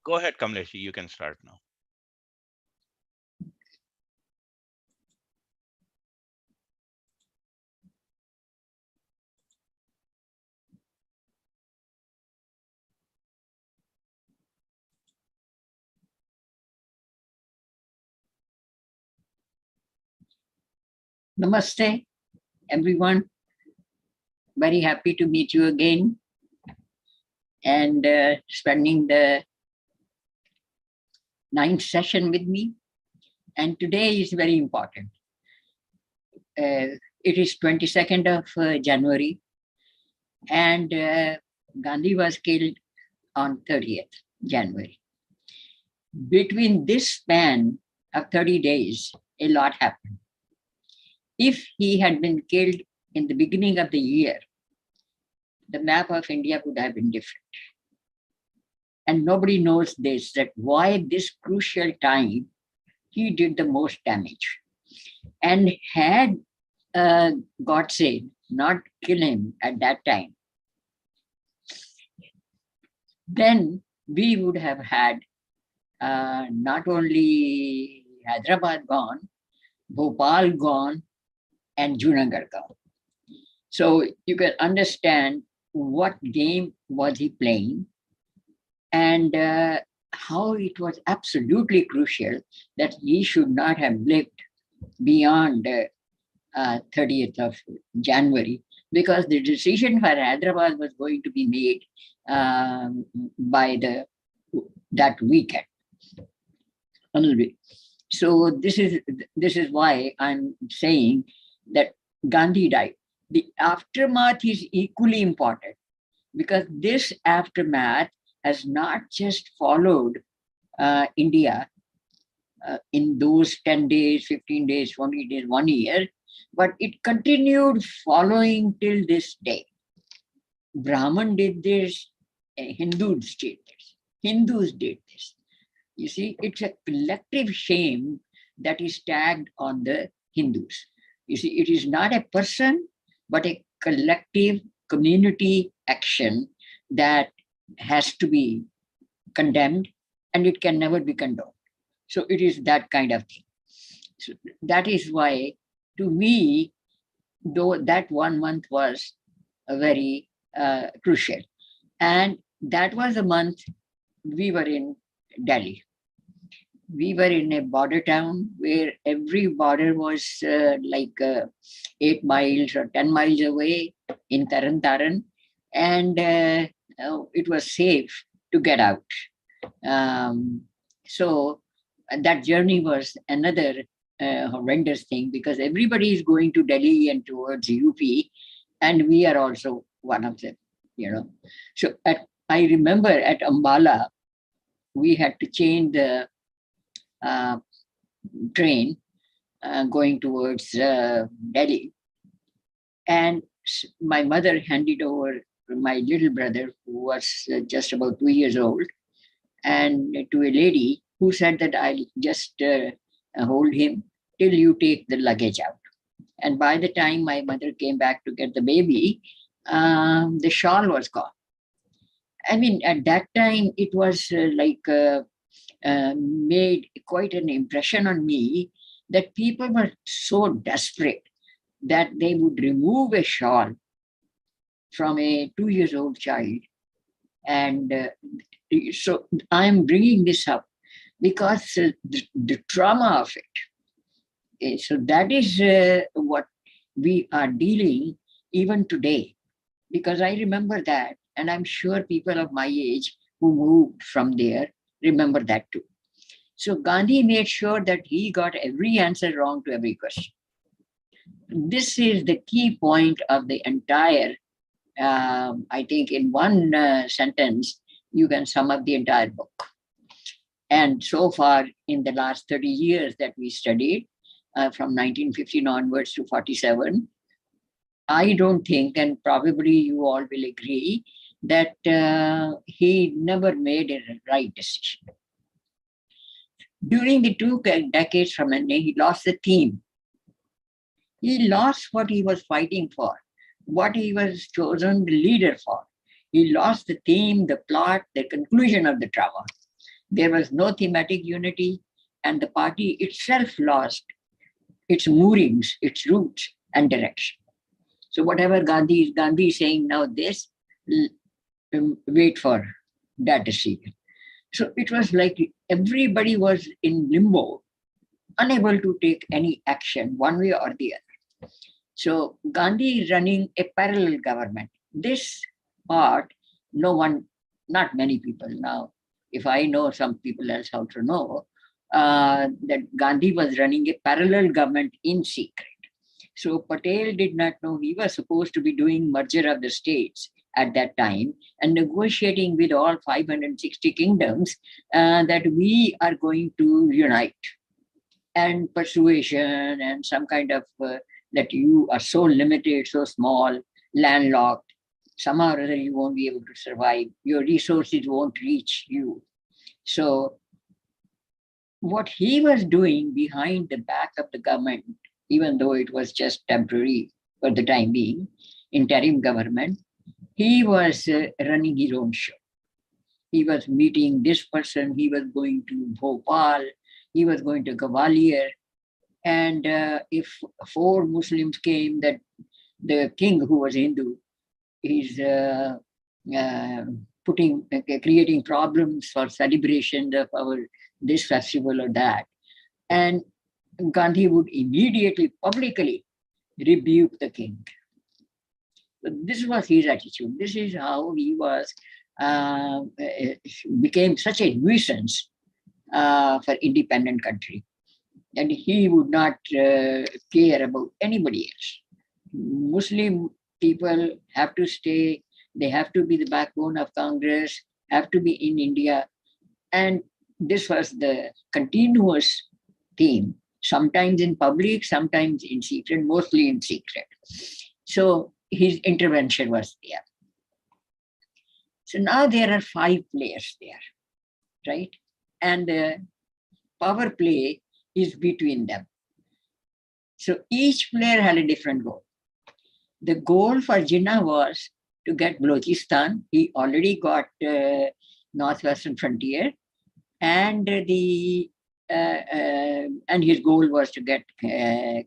Go ahead, Kamlesh. You can start now. Namaste, everyone. Very happy to meet you again and spending the ninth session with me. And today is very important. It is 22nd of January, and Gandhi was killed on 30th January. Between this span of 30 days, a lot happened. If he had been killed in the beginning of the year, the map of India would have been different. And nobody knows this, that why this crucial time he did the most damage. And had God said not kill him at that time, then we would have had not only Hyderabad gone, Bhopal gone, and Junagadh gone. So you can understand what game was he playing and how it was absolutely crucial that he should not have lived beyond 30th of January, because the decision for Hyderabad was going to be made by that weekend. So this is why I'm saying that Gandhi died. The aftermath is equally important, because this aftermath has not just followed India in those 10 days, 15 days, 20 days, 1 year, but it continued following till this day. Brahman did this, Hindus did this, Hindus did this. You see, it's a collective shame that is tagged on the Hindus. You see, it is not a person, but a collective community action that has to be condemned, and it can never be condoned. So it is that kind of thing. So that is why, to me, though that 1 month was very crucial. And that was a month we were in Delhi. We were in a border town where every border was 8 miles or 10 miles away in Taran Taran, and it was safe to get out. So that journey was another horrendous thing, because everybody is going to Delhi and towards UP, and we are also one of them, So I remember at Ambala, we had to change the train going towards Delhi. And my mother handed over my little brother, who was just about 2 years old, and to a lady who said that I'll just hold him till you take the luggage out. And by the time my mother came back to get the baby, the shawl was gone. I mean, at that time, it was made quite an impression on me that people were so desperate that they would remove a shawl from a 2-year-old child. And so I'm bringing this up because the trauma of it. So that is what we are dealing even today, because I remember that, and I'm sure people of my age who moved from there remember that too. So Gandhi made sure that he got every answer wrong to every question. This is the key point of the entire, I think in one sentence, you can sum up the entire book. And so far, in the last 30 years that we studied, from 1915 onwards to 47, I don't think, and probably you all will agree, that he never made a right decision. During the 2 decades from India, he lost the theme. He lost what he was fighting for, what he was chosen the leader for. He lost the theme, the plot, the conclusion of the drama. There was no thematic unity, and the party itself lost its moorings, its roots, and direction. So whatever Gandhi is saying now, this wait for that decision. So it was like everybody was in limbo, unable to take any action one way or the other. So Gandhi is running a parallel government. This part, no one, not many people now. If I know, some people else also know that Gandhi was running a parallel government in secret. So Patel did not know he was supposed to be doing merger of the states at that time and negotiating with all 560 kingdoms that we are going to unite, and persuasion and some kind of that you are so limited, so small, landlocked, somehow or other you won't be able to survive. Your resources won't reach you. So what he was doing behind the back of the government, even though it was just temporary for the time being, interim government, he was running his own show. He was meeting this person, he was going to Bhopal, he was going to Gwalior, and if 4 Muslims came, that the king, who was Hindu, is creating problems for celebrations of our this festival or that, and Gandhi would immediately publicly rebuke the king. This was his attitude. This is how he was became such a nuisance for independent country, and he would not care about anybody else. Muslim people have to stay. They have to be the backbone of Congress. Have to be in India, and this was the continuous theme. Sometimes in public, sometimes in secret, mostly in secret. So his intervention was there. So now there are 5 players there, right? And the power play is between them. So each player had a different goal. The goal for Jinnah was to get Balochistan. He already got northwestern frontier, and and his goal was to get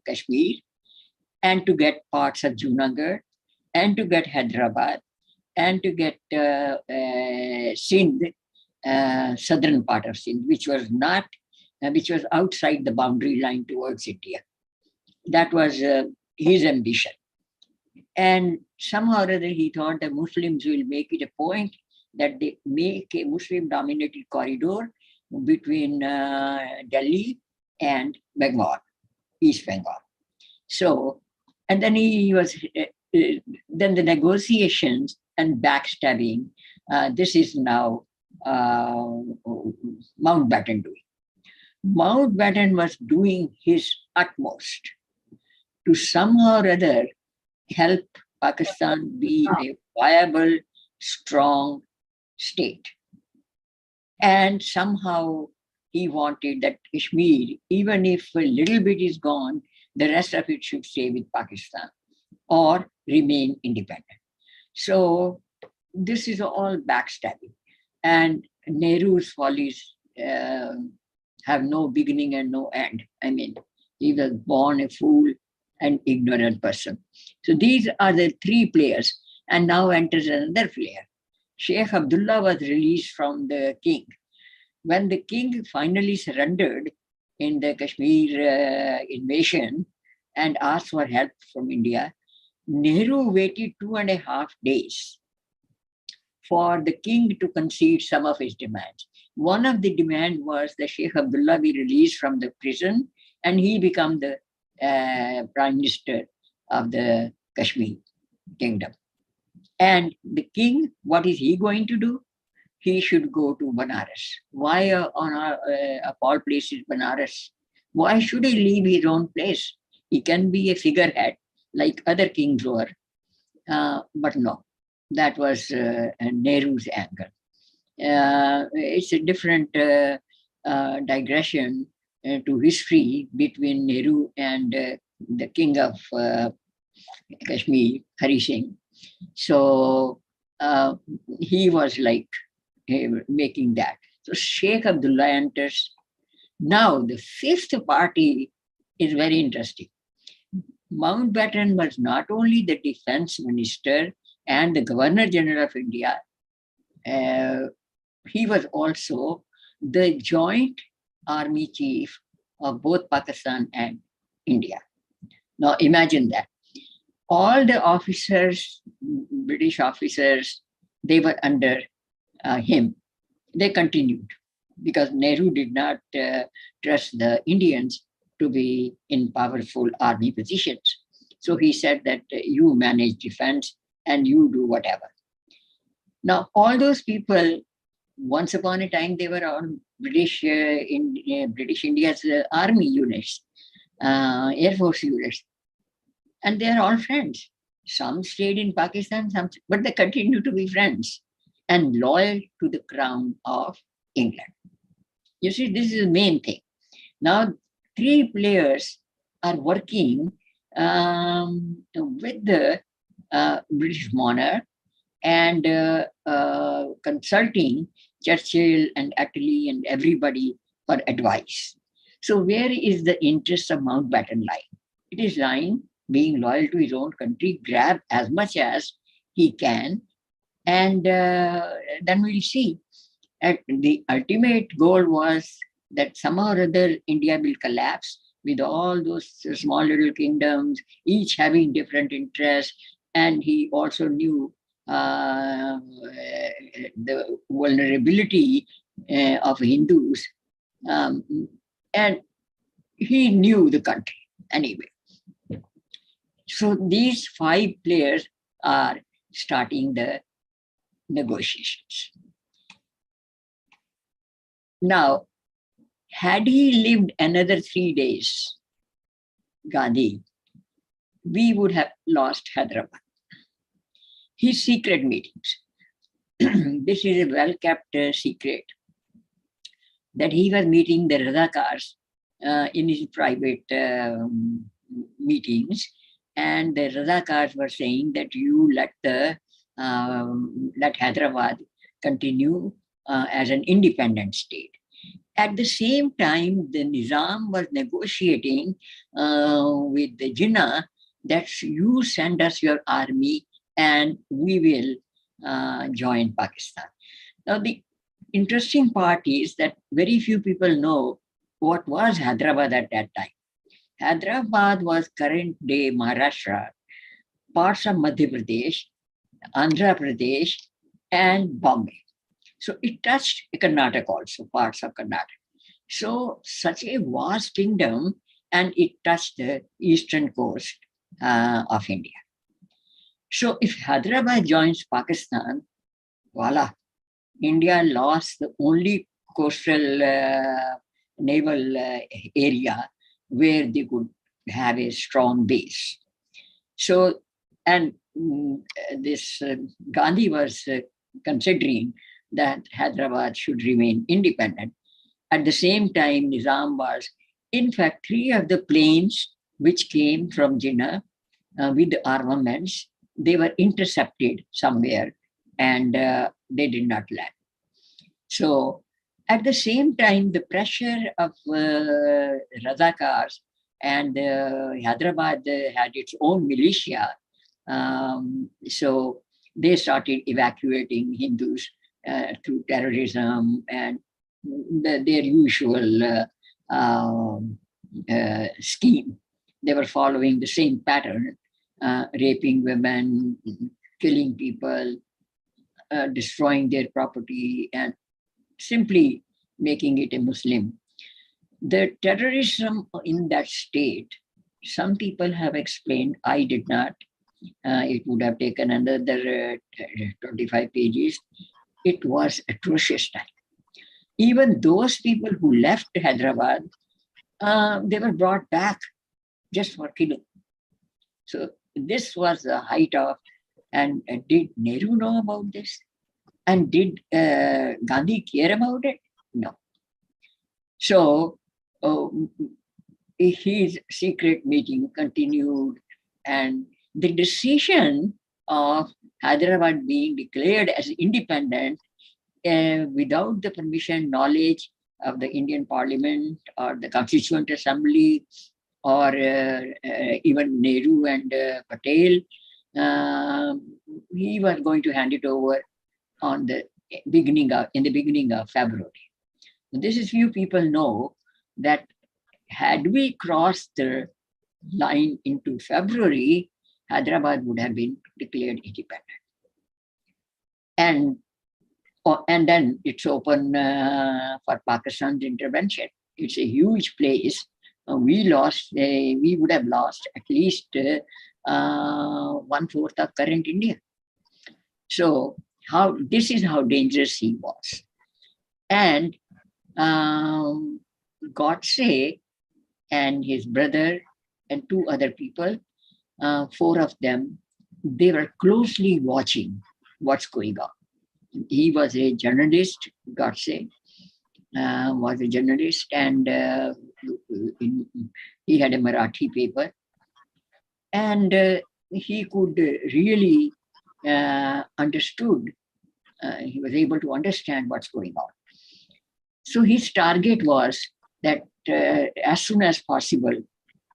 Kashmir, and to get parts of Junagadh, and to get Hyderabad, and to get Sindh, southern part of Sindh, which was not, which was outside the boundary line towards India. That was his ambition. And somehow or other, he thought the Muslims will make it a point that they make a Muslim-dominated corridor between Delhi and Bengal, East Bengal. So, and then then the negotiations and backstabbing, this is now Mountbatten doing. Mountbatten was doing his utmost to somehow or other help Pakistan be a viable, strong state. And somehow he wanted that Kashmir, even if a little bit is gone, the rest of it should stay with Pakistan or remain independent. So this is all backstabbing. And Nehru's follies have no beginning and no end. I mean, he was born a fool and ignorant person. So these are the 3 players. And now enters another player. Sheikh Abdullah was released from the king. When the king finally surrendered in the Kashmir invasion and asked for help from India, Nehru waited 2.5 days for the king to concede some of his demands. One of the demands was that Sheikh Abdullah be released from the prison and he become the prime minister of the Kashmir kingdom. And the king, what is he going to do? He should go to Banaras. Why of all places Banaras? Why should he leave his own place? He can be a figurehead like other kings were. But no, that was Nehru's angle. It's a different digression to history between Nehru and the king of Kashmir, Hari Singh. So he was like making that. So Sheikh Abdullah enters. Now, the fifth party is very interesting. Mountbatten was not only the defense minister and the governor general of India, uh, he was also the joint army chief of both Pakistan and India. Now, imagine that. All the officers, British officers, they were under him. They continued because Nehru did not trust the Indians to be in powerful army positions. So he said that you manage defense and you do whatever. Now, all those people, once upon a time, they were on British India's army units, Air Force units, and they are all friends. Some stayed in Pakistan, but they continue to be friends and loyal to the crown of England. You see, this is the main thing. Now, three players are working with the British monarch and consulting Churchill and Attlee and everybody for advice. So, where is the interest of Mountbatten lying? It is lying being loyal to his own country, grab as much as he can, and then we'll see. And the ultimate goal was that somehow or other India will collapse with all those small little kingdoms, each having different interests. And he also knew the vulnerability of Hindus. And he knew the country anyway. So these five players are starting the negotiations. Now, had he lived another 3 days, Gandhi, we would have lost Hyderabad. His secret meetings. This is a well-kept secret that he was meeting the Razakars in his private meetings, and the Razakars were saying that you let Hyderabad continue as an independent state. At the same time, the Nizam was negotiating with the Jinnah that you send us your army and we will join Pakistan. Now, the interesting part is that very few people know what was Hyderabad at that time. Hyderabad was current day Maharashtra, parts of Madhya Pradesh, Andhra Pradesh, and Bombay. So it touched Karnataka also, parts of Karnataka. So such a vast kingdom, and it touched the eastern coast of India. So if Hyderabad joins Pakistan, voila, India lost the only coastal naval area where they could have a strong base. So, and this Gandhi was considering that Hyderabad should remain independent. At the same time, Nizam was, in fact, 3 of the planes which came from Jinnah with the armaments, they were intercepted somewhere and they did not land. So at the same time, the pressure of Razakars and Hyderabad had its own militia. So they started evacuating Hindus through terrorism and their usual scheme. They were following the same pattern, raping women, killing people, destroying their property, and simply making it a Muslim. The terrorism in that state, some people have explained, I did not. It would have taken another 25 pages. It was atrocious time. Even those people who left Hyderabad, they were brought back just for killing. So this was the height of, and did Nehru know about this? And did Gandhi care about it? No. So his secret meeting continued, and the decision of Hyderabad being declared as independent without the permission, knowledge of the Indian Parliament or the Constituent Assembly or even Nehru and Patel, uh, he was going to hand it over on the in the beginning of February. This is few people know that had we crossed the line into February, Hyderabad would have been declared independent. And then it's open for Pakistan's intervention. It's a huge place. We would have lost at least 1/4 of current India. So this is how dangerous he was. And Godse and his brother and 2 other people, 4 of them, they were closely watching what's going on. He was a journalist, Godse was a journalist, and he had a Marathi paper. And he could really understood, he was able to understand what's going on. So his target was that as soon as possible,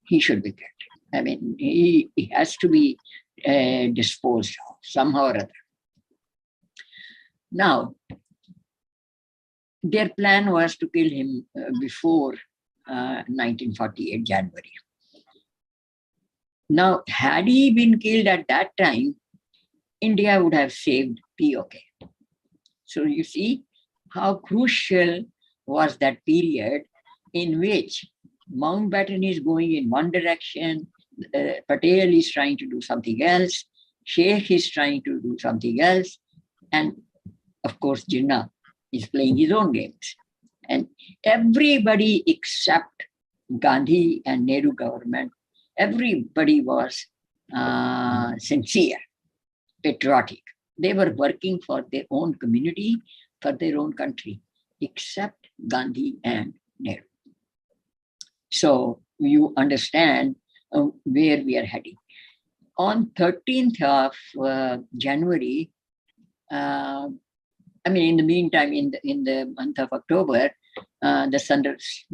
he should be killed. I mean, he has to be disposed of somehow or other. Now, their plan was to kill him before 1948 January. Now, had he been killed at that time, India would have saved POK. So you see how crucial was that period in which Mountbatten is going in one direction, Patel is trying to do something else, Sheikh is trying to do something else, and of course Jinnah is playing his own games. And everybody except Gandhi and Nehru government, everybody was sincere, patriotic. They were working for their own community, for their own country, except Gandhi and Nehru. So you understand where we are heading. On 13th of January, in the meantime, in the month of October, the Sanders,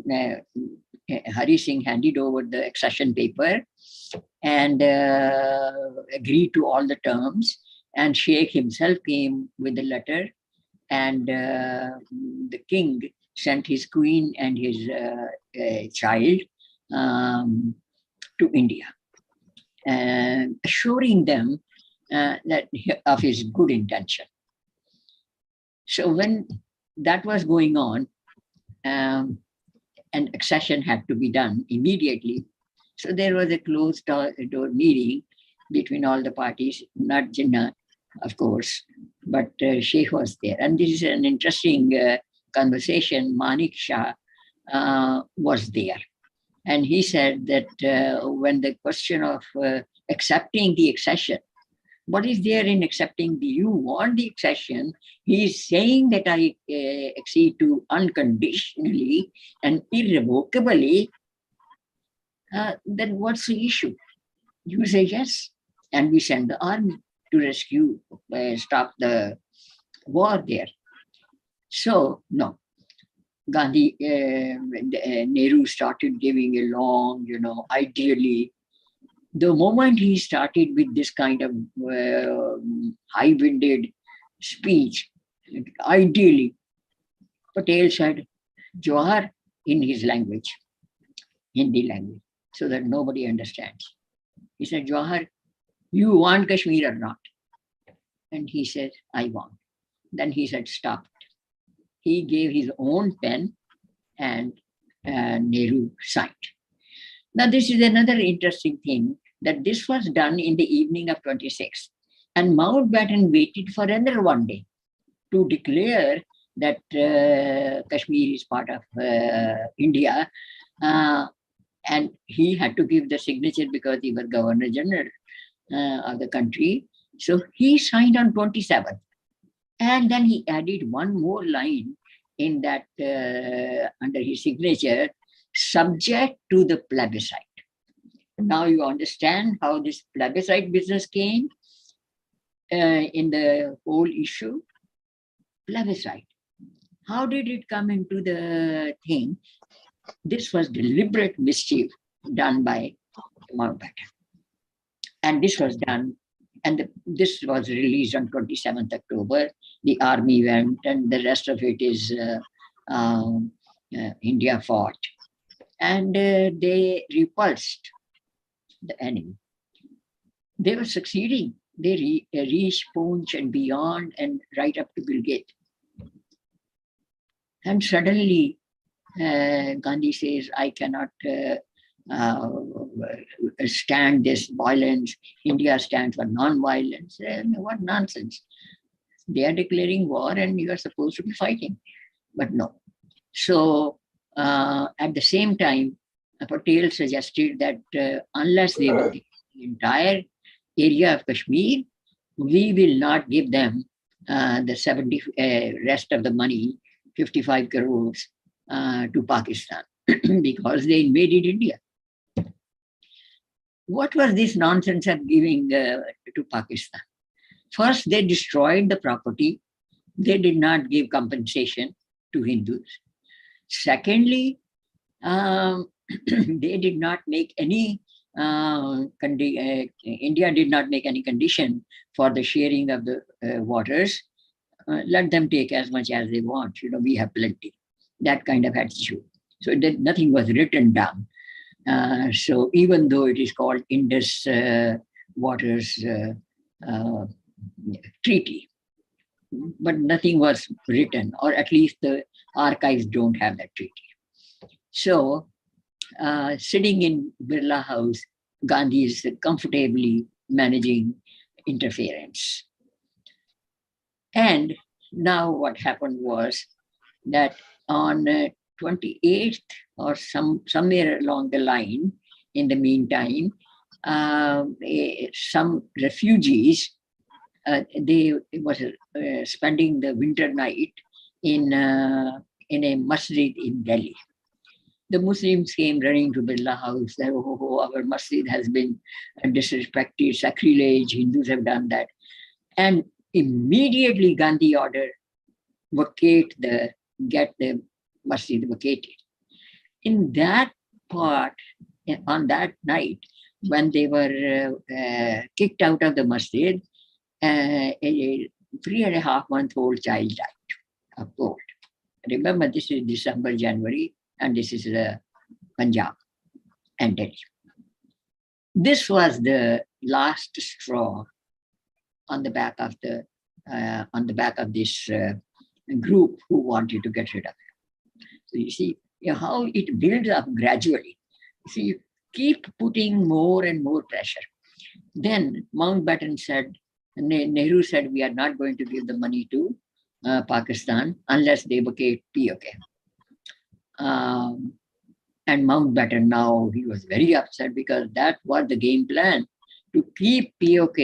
Hari Singh handed over the accession paper and agreed to all the terms. And Sheikh himself came with the letter, and the king sent his queen and his child to India, assuring them that of his good intention. So when that was going on, and accession had to be done immediately, so there was a closed door meeting between all the parties, not Jinnah, of course, but Sheikh was there. And this is an interesting conversation. Manik Shah was there. And he said that when the question of accepting the accession, what is there in accepting? Do you want the accession? He is saying that I accede to unconditionally and irrevocably. Then what's the issue? You say yes, and we send the army to rescue, stop the war there. So no, Gandhi, Nehru started giving a long, ideally, the moment he started with this kind of high-winded speech, ideally, Patel said, Jawahar in his language, Hindi language, so that nobody understands. He said, Jawahar, you want Kashmir or not? And he said, I want. Then he said, stop. He gave his own pen and Nehru signed. Now, this is another interesting thing, that this was done in the evening of 26th. And Mountbatten waited for another one day to declare that Kashmir is part of India. And he had to give the signature because he was Governor General of the country. So he signed on 27th. And then he added one more line in that under his signature, subject to the plebiscite. Now you understand how this plebiscite business came in the whole issue. plebiscite. How did it come into the thing? This was deliberate mischief done by Mountbatten. And this was done, and this was released on 27th October. The army went, and the rest of it is India fought. And they repulsed the enemy. They were succeeding. They reached Poonch and beyond and right up to Gilgit. And suddenly, Gandhi says, I cannot stand this violence. India stands for non-violence. What nonsense. They are declaring war and you are supposed to be fighting. But no. So at the same time, Patel suggested that unless they will take the entire area of Kashmir, we will not give them the 70 rest of the money, 55 crores to Pakistan because they invaded India. What was this nonsense of giving to Pakistan? First, they destroyed the property. They did not give compensation to Hindus. Secondly, they did not make any, India did not make any condition for the sharing of the waters. Let them take as much as they want. We have plenty. That kind of attitude. So nothing was written down. So even though it is called Indus Waters Treaty, but nothing was written, or at least the archives don't have that treaty. So sitting in Birla House, Gandhi is comfortably managing interference. And now what happened was that on 28th or somewhere along the line, in the meantime, some refugees, they was spending the winter night in a masjid in Delhi. The Muslims came running to Birla House. Said, our masjid has been disrespected, sacrilege, Hindus have done that. And immediately Gandhi ordered, get the masjid vacated. In that part, on that night, when they were kicked out of the masjid, a 3.5-month-old child died of cold. Remember, this is December, January, and this is Punjab and Delhi. This was the last straw on the back of this group who wanted to get rid of it. So you see how it builds up gradually. So you keep putting more and more pressure. Then Mountbatten said, Nehru said, we are not going to give the money to Pakistan unless they vacate POK. And Mountbatten now, he was very upset because that was the game plan, to keep POK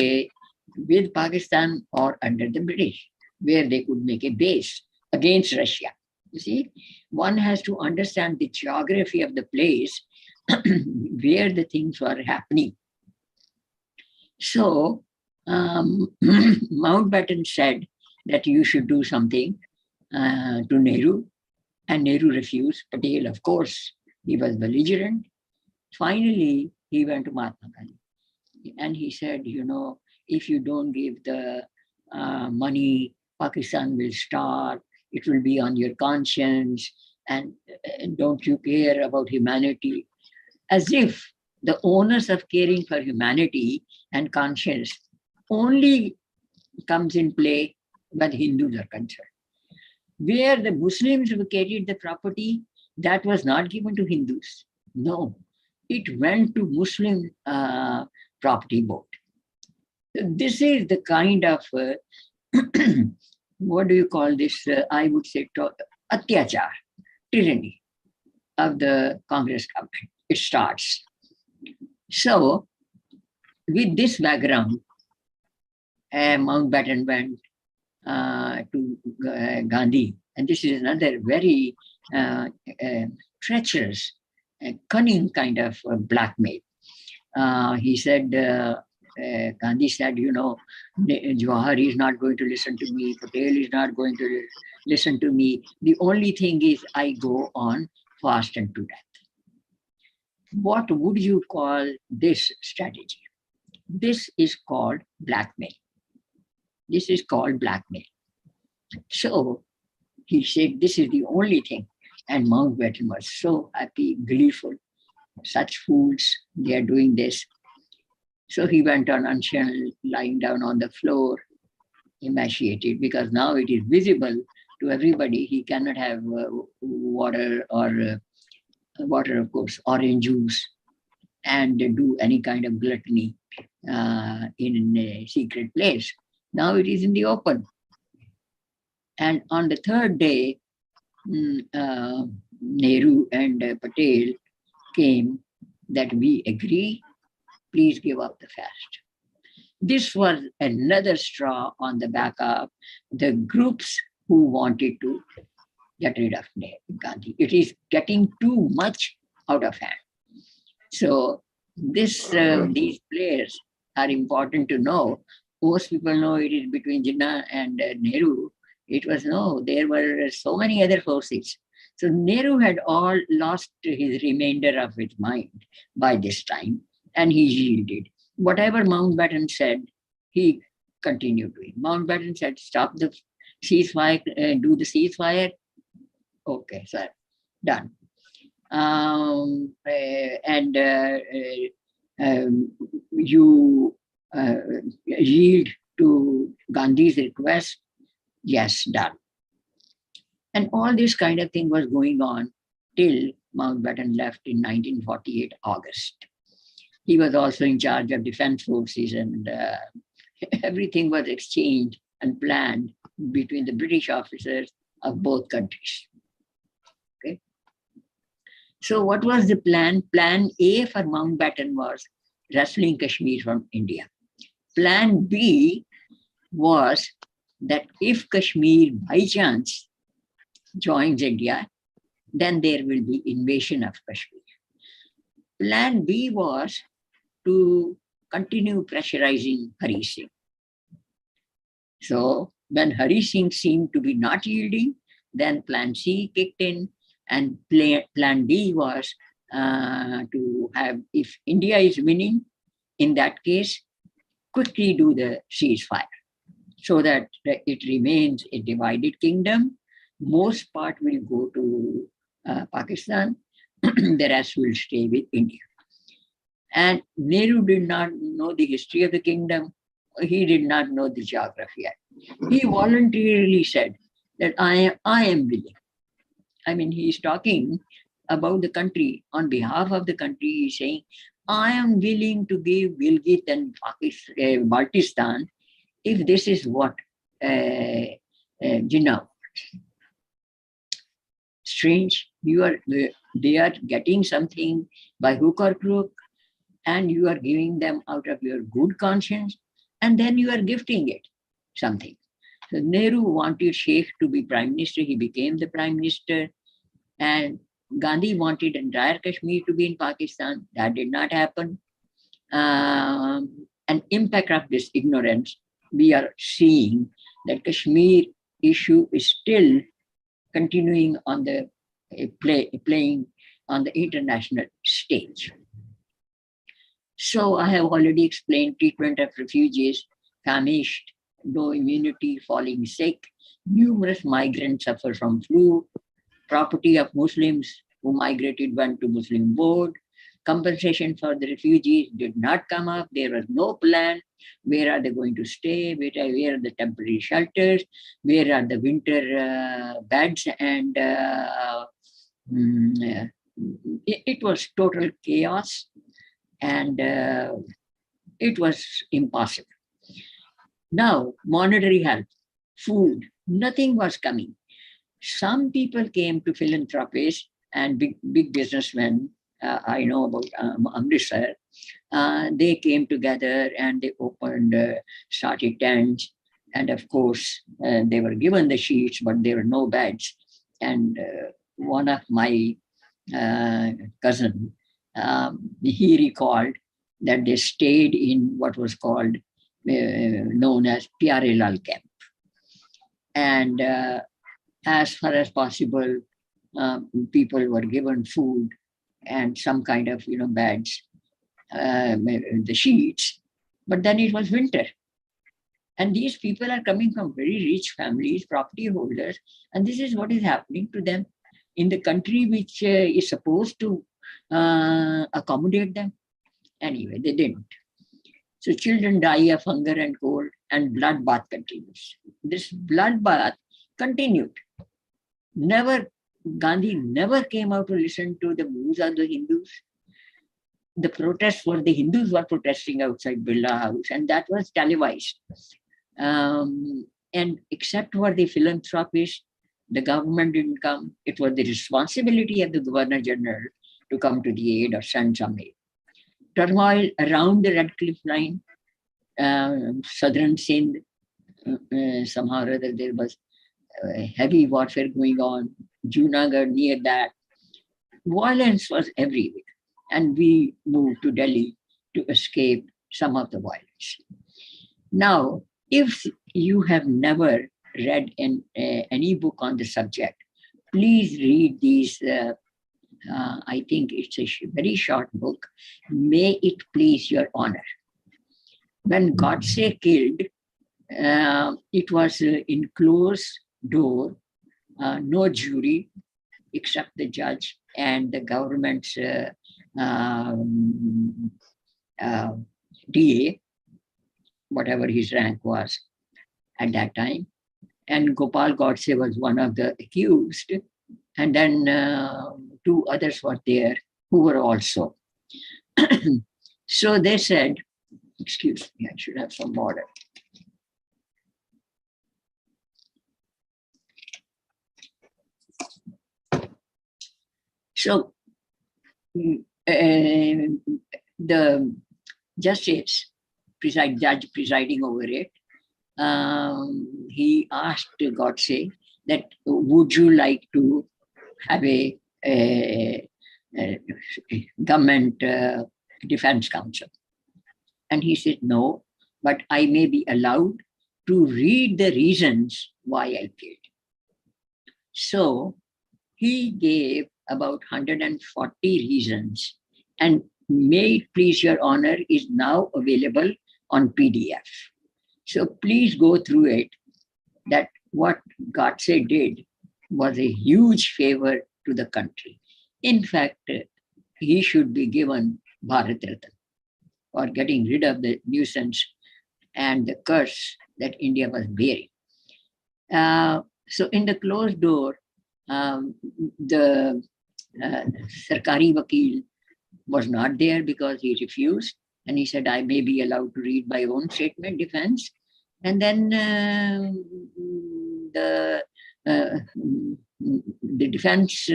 with Pakistan or under the British, where they could make a base against Russia. You see, one has to understand the geography of the place where the things were happening. So Mountbatten said that you should do something to Nehru, and Nehru refused. Patel, of course, he was belligerent. Finally, he went to Mahatma Gandhi and he said, if you don't give the money, Pakistan will starve. It will be on your conscience. And don't you care about humanity? As if the onus of caring for humanity and conscience only comes in play when Hindus are concerned. Where the Muslims vacated the property, that was not given to Hindus. No, it went to Muslim property board. This is the kind of, what do you call this? I would say atyachar, tyranny of the Congress government. It starts. So, with this background, Mountbatten went to Gandhi, and this is another very treacherous, cunning kind of blackmail. He said, Gandhi said, Jawahar is not going to listen to me, Patel is not going to listen to me. The only thing is I go on fast and to death. What would you call this strategy? This is called blackmail. This is called blackmail. So he said, this is the only thing. And Mountbatten was so happy, gleeful. Such fools, they are doing this. So he went on unshelled, lying down on the floor, emaciated, because now it is visible to everybody. He cannot have water or water, of course, orange juice, and do any kind of gluttony in a secret place. Now it is in the open. And on the third day, Nehru and Patel came that we agree, please give up the fast. This was another straw on the back of the groups who wanted to get rid of Gandhi. It is getting too much out of hand. So these players are important to know. Most people know it is between Jinnah and Nehru. It was no, there were so many other forces. So Nehru had all lost his remainder of his mind by this time, and he yielded. Whatever Mountbatten said, he continued doing. Mountbatten said, stop the ceasefire, do the ceasefire. Okay, sir, done. And you yield to Gandhi's request. Yes, done. And all this kind of thing was going on till Mountbatten left in 1948 August. He was also in charge of defense forces, and everything was exchanged and planned between the British officers of both countries. Okay. So what was the plan? Plan A for Mountbatten was wresting Kashmir from India. Plan B was that if Kashmir by chance joins India, then there will be invasion of Kashmir. Plan B was to continue pressurizing Hari Singh. So when Hari Singh seemed to be not yielding, then Plan C kicked in, and Plan D was to have, if India is winning, in that case, quickly do the ceasefire so that it remains a divided kingdom. Most part will go to Pakistan, the rest will stay with India. And Nehru did not know the history of the kingdom. He did not know the geography yet. He voluntarily said that I am willing. I mean, he is talking about the country. On behalf of the country, he is saying, I am willing to give Gilgit and Baltistan if this is what Jinnah wants. Strange, they are getting something by hook or crook, and you are giving them out of your good conscience, and then you are gifting it something. So Nehru wanted Sheikh to be prime minister. He became the prime minister. And Gandhi wanted entire Kashmir to be in Pakistan. That did not happen. An impact of this ignorance, we are seeing that Kashmir issue is still continuing on the playing on the international stage. So I have already explained treatment of refugees, famished, no immunity, falling sick. Numerous migrants suffer from flu. Property of Muslims who migrated went to Muslim board. Compensation for the refugees did not come up. There was no plan. Where are they going to stay? Where are the temporary shelters? Where are the winter beds? And it was total chaos, and it was impossible. Now, monetary help, food, nothing was coming. Some people came to philanthropists and big businessmen. I know about Amritsar. They came together and they opened, started tents. And of course, they were given the sheets, but there were no beds. And one of my cousin, he recalled that they stayed in what was called, known as Pyare Lal camp. And as far as possible, people were given food and some kind of, beds, the sheets. But then it was winter. And these people are coming from very rich families, property holders, and this is what is happening to them in the country which is supposed to accommodate them. Anyway, they didn't. So children die of hunger and cold, and bloodbath continues. This bloodbath continued. Never, Gandhi never came out to listen to the views of the Hindus. The protests were, the Hindus were protesting outside Birla House, and that was televised. And except for the philanthropists, the government didn't come. It was the responsibility of the Governor General to come to the aid or send some aid. Turmoil around the Red Cliff Line, southern Sindh, somehow or other there was heavy warfare going on. Junagadh, near that, violence was everywhere. And we moved to Delhi to escape some of the violence. Now, if you have never read any book on the subject, please read these. I think it's a very short book. May it please your honor. When Godse killed, it was in closed door, no jury except the judge and the government's DA, whatever his rank was at that time. And Gopal Godse was one of the accused. And then two others were there who were also. So they said, excuse me, I should have some water. So the justice, judge presiding over it, he asked Godse that, would you like to have a government defense counsel? And he said, no, but I may be allowed to read the reasons why I killed. So he gave about 140 reasons, and may it please your honor is now available on PDF. So please go through it. That what Godse did was a huge favor to the country. In fact, he should be given Bharat Ratna for getting rid of the nuisance and the curse that India was bearing. So in the closed door, the Sarkari Vakil was not there because he refused. And he said, I may be allowed to read my own statement, defense. And then the defense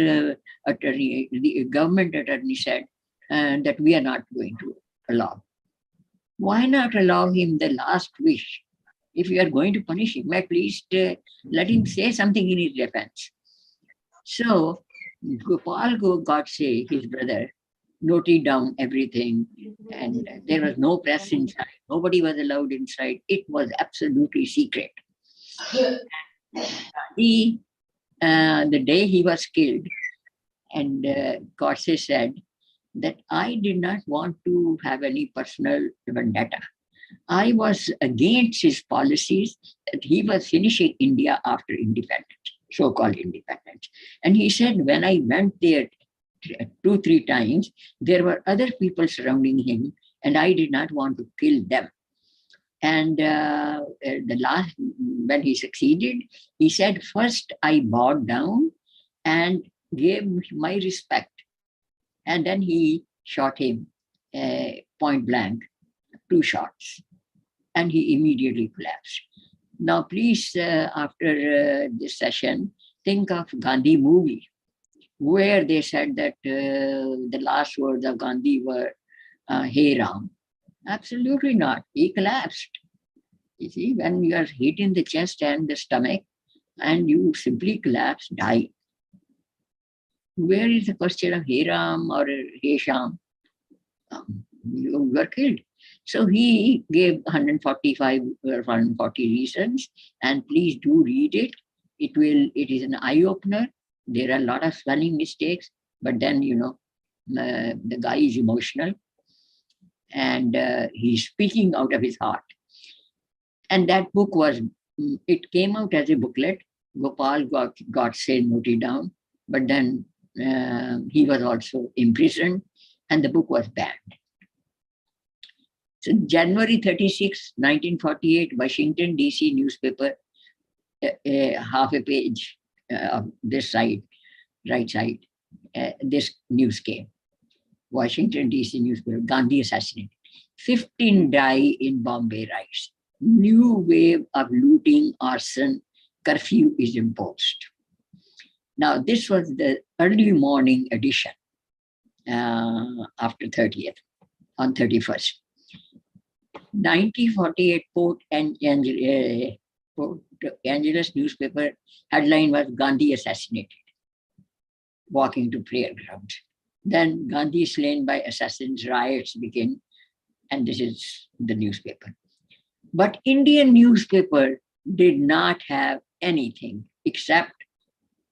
attorney, the government attorney said that we are not going to allow. Why not allow him the last wish? If you are going to punish him, at least let him say something in his defense. So Gopal Godse, his brother, noted down everything, and there was no press inside. Nobody was allowed inside. It was absolutely secret. The day he was killed, and Godse said that I did not want to have any personal vendetta. I was against his policies that he was finishing India after independence, so-called independence. And he said, when I went there 2-3 times, there were other people surrounding him, and I did not want to kill them. And the last, when he succeeded, he said, first I bowed down and gave my respect. And then he shot him point blank, 2 shots. And he immediately collapsed. Now, please, after this session, think of Gandhi movie, where they said that the last words of Gandhi were, hey Ram. Absolutely not. He collapsed. You see, when you are hit in the chest and the stomach, and you simply collapse, die. Where is the question of hey Ram or hey Sham? you were killed. So he gave 145 or 140 reasons, and please do read it. It is an eye opener. There are a lot of spelling mistakes, but then, the guy is emotional, and he's speaking out of his heart. And that book it came out as a booklet. Gopal got say noted down, but then he was also imprisoned, and the book was banned. So January 36, 1948, Washington, D.C. newspaper, half a page of this side, right side, this news came. Washington, D.C. newspaper, Gandhi assassinated. 15 die in Bombay riots. New wave of looting, arson, curfew is imposed. Now, this was the early morning edition after 30th, on 31st. 1948 Port Angeles newspaper headline was Gandhi assassinated, walking to prayer grounds. Then Gandhi slain by assassins, riots begin, and this is the newspaper. But Indian newspaper did not have anything except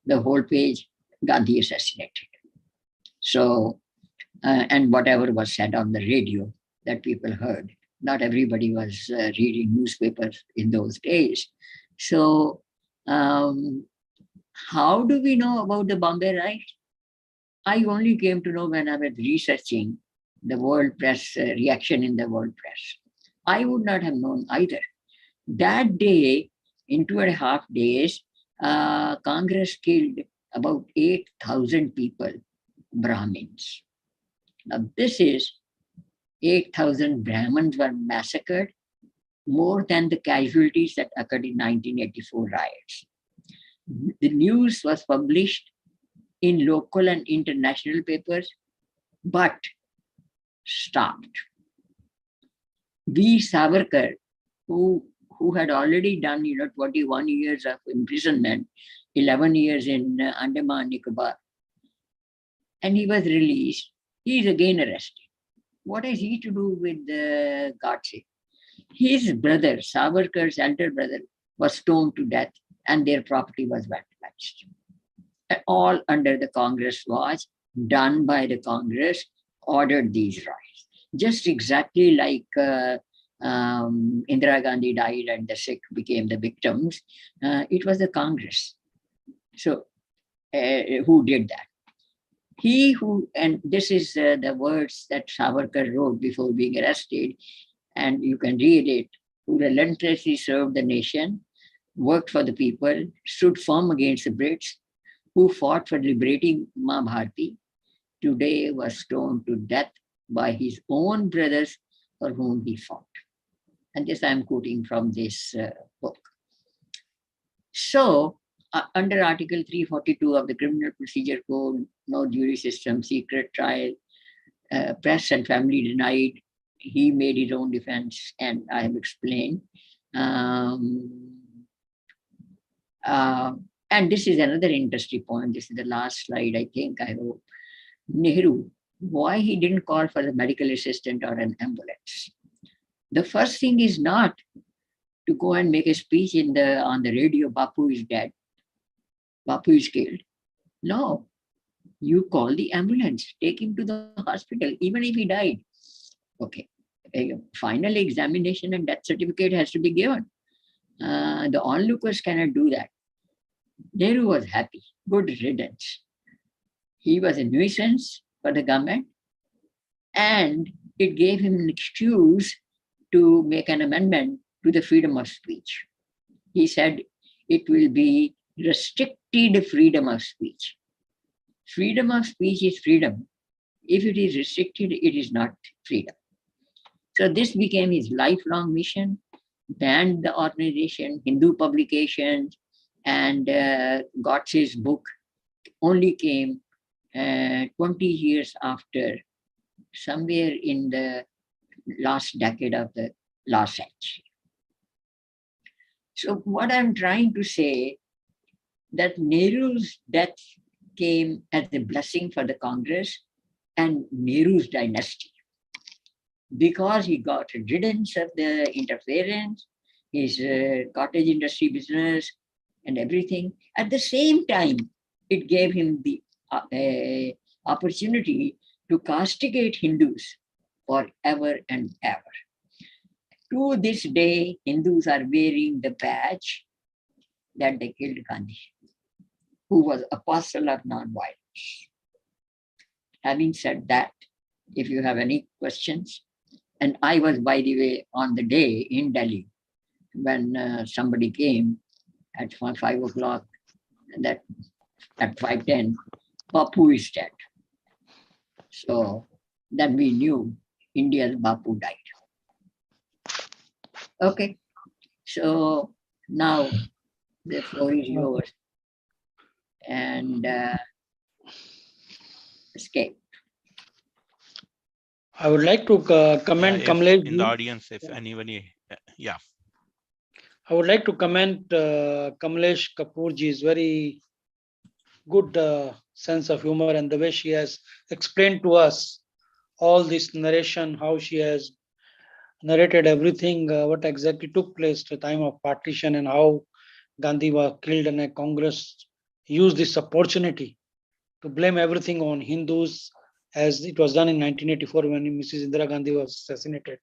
the whole page, Gandhi assassinated. So, and whatever was said on the radio that people heard. Not everybody was reading newspapers in those days. So, how do we know about the Bombay riot? I only came to know when I was researching the world press, reaction in the world press. I would not have known either. That day, in 2.5 days, Congress killed about 8,000 people, Brahmins. Now, this is 8,000 Brahmins were massacred, more than the casualties that occurred in 1984 riots. The news was published in local and international papers, but stopped. V. Savarkar, who had already done 21 years of imprisonment, 11 years in Andaman Nicobar, and he was released. He is again arrested. What has he to do with the Godse? His brother, Savarkar's elder brother, was stoned to death, and their property was vandalized. All under the Congress watch, done by the Congress, ordered these riots. Just exactly like Indira Gandhi died and the Sikh became the victims, it was the Congress. So, who did that? He who, and this is the words that Savarkar wrote before being arrested, and you can read it, who relentlessly served the nation, worked for the people, stood firm against the Brits, who fought for liberating Ma Bharati, today was stoned to death by his own brothers for whom he fought. And this I am quoting from this book. So, under Article 342 of the Criminal Procedure Code, no jury system, secret trial, press and family denied. He made his own defense, and I have explained. And this is another interesting point. This is the last slide, I think, I hope. Nehru, why he didn't call for a medical assistant or an ambulance? The first thing is not to go and make a speech on the radio, Bapu is dead, Bapu is killed. No, you call the ambulance, take him to the hospital, even if he died. Okay, a final examination and death certificate has to be given. The onlookers cannot do that. Nehru was happy, good riddance. He was a nuisance for the government, and it gave him an excuse to make an amendment to the freedom of speech. He said it will be restricted freedom of speech. Freedom of speech is freedom. If it is restricted, it is not freedom. So this became his lifelong mission, banned the organization, Hindu publications, and Godse's book only came 20 years after, somewhere in the last decade of the last century. So what I'm trying to say, that Nehru's death came as a blessing for the Congress and Nehru's dynasty. because he got riddance of the interference, his cottage industry business, and everything. At the same time, it gave him the opportunity to castigate Hindus forever and ever. To this day, Hindus are wearing the badge that they killed Gandhi, who was apostle of non-violence. Having said that, if you have any questions, and I was, by the way, on the day in Delhi when somebody came at 5 o'clock, that at 5:10, Bapu is dead. So then we knew India's Bapu died. Okay, so now the floor is yours and escape. I would like to comment If Kamlesh in the ji. audience, if anybody, yeah, I would like to comment Kamlesh Kapur ji's very good sense of humor and the way she has explained to us all this narration, how she has narrated everything, what exactly took place at the time of partition and how Gandhi was killed and Congress used this opportunity to blame everything on Hindus as it was done in 1984 when Mrs. Indira Gandhi was assassinated.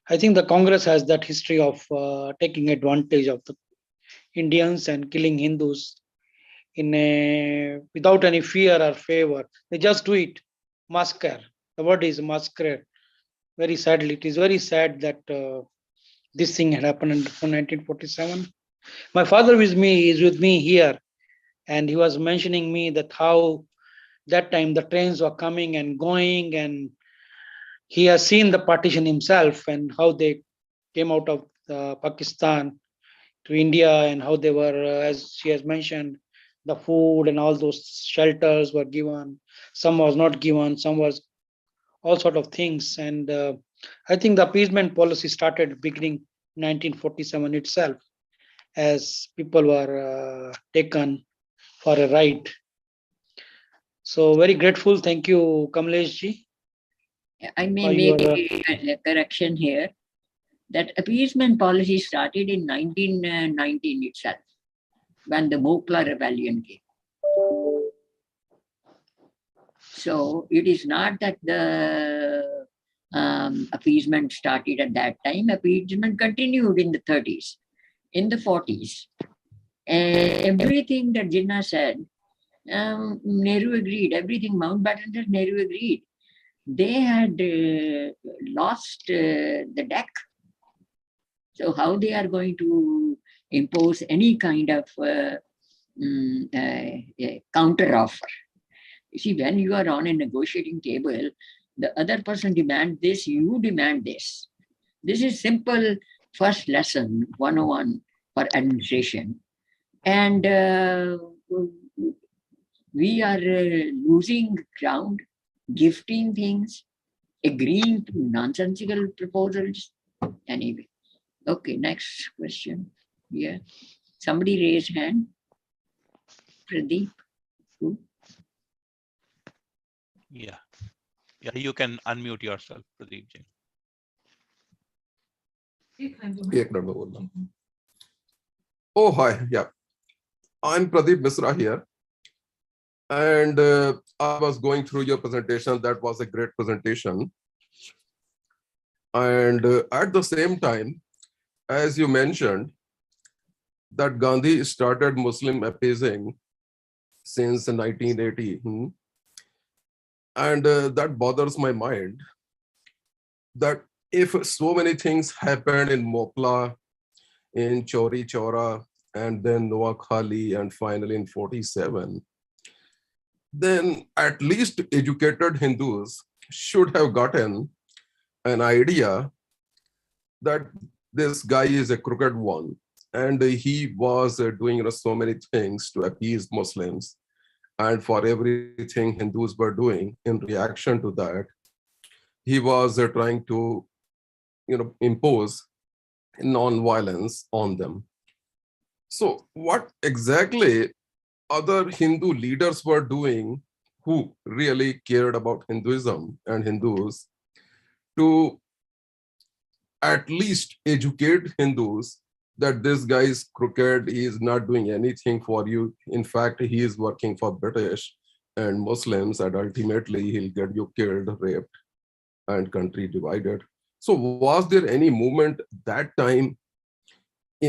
I think the Congress has that history of taking advantage of the Indians and killing Hindus without any fear or favor. They just do it. Massacre. The word is massacre. Very sadly, it is very sad that this thing had happened in 1947. My father is with me here, and he was mentioning me that how that time the trains were coming and going, and he has seen the partition himself and how they came out of Pakistan to India and how they were, as she has mentioned, the food and all those shelters were given. Some was not given, some was all sort of things. And I think the appeasement policy started beginning 1947 itself, as people were taken for a ride. So very grateful. Thank you, Kamlesh ji. I may make a correction here that appeasement policy started in 1919 itself, when the Mokla rebellion came. So it is not that the appeasement started at that time. Appeasement continued in the 30s, in the 40s. And everything that Jinnah said, Nehru agreed. Everything Mountbatten said, Nehru agreed. They had lost the deck. So how they are going to impose any kind of counter offer? You see, when you are on a negotiating table, the other person demands this, you demand this. This is simple first lesson 101 for administration. And we are losing ground, gifting things, agreeing to nonsensical proposals. Anyway, okay, next question. Yeah, somebody raised hand. Pradeep. Who? yeah, you can unmute yourself, Pradeep ji. एक minute में बोल रहा हूँ. Oh, hi. Yeah. I'm Pradeep Misra here. And I was going through your presentation. That was a great presentation. And at the same time, as you mentioned, that Gandhi started Muslim appeasing since 1980. And that bothers my mind, that if so many things happened in Mopla, in Chori Chora, and then Noakhali, and finally in 47, then at least educated Hindus should have gotten an idea that this guy is a crooked one, and he was doing so many things to appease Muslims. And for everything Hindus were doing in reaction to that, he was trying to, impose non-violence on them. So what exactly other Hindu leaders were doing who really cared about Hinduism and Hindus to at least educate Hindus that this guy is crooked, he is not doing anything for you. In fact, he is working for British and Muslims, and ultimately he'll get you killed, raped, and country divided. So was there any movement that time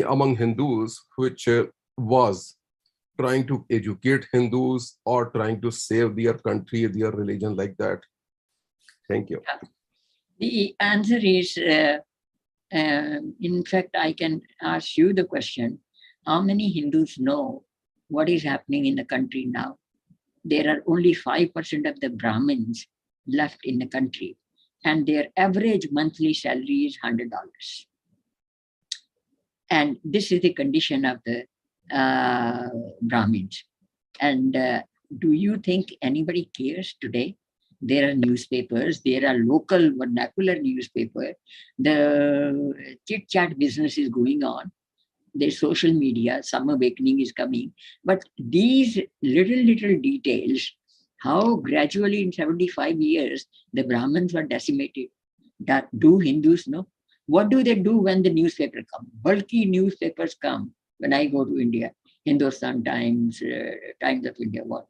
among Hindus which was trying to educate Hindus or trying to save their country, their religion like that? Thank you. The answer is, in fact, I can ask you the question, how many Hindus know what is happening in the country now? There are only 5% of the Brahmins left in the country, and their average monthly salary is $100. And this is the condition of the Brahmins. And do you think anybody cares today? There are newspapers, there are local vernacular newspapers, the chit-chat business is going on, there's social media, some awakening is coming. But these little details, how gradually in 75 years, the Brahmins were decimated. That do Hindus know? What do they do when the newspaper come? Bulky newspapers come when I go to India, Hindustan Times, Times of India, what.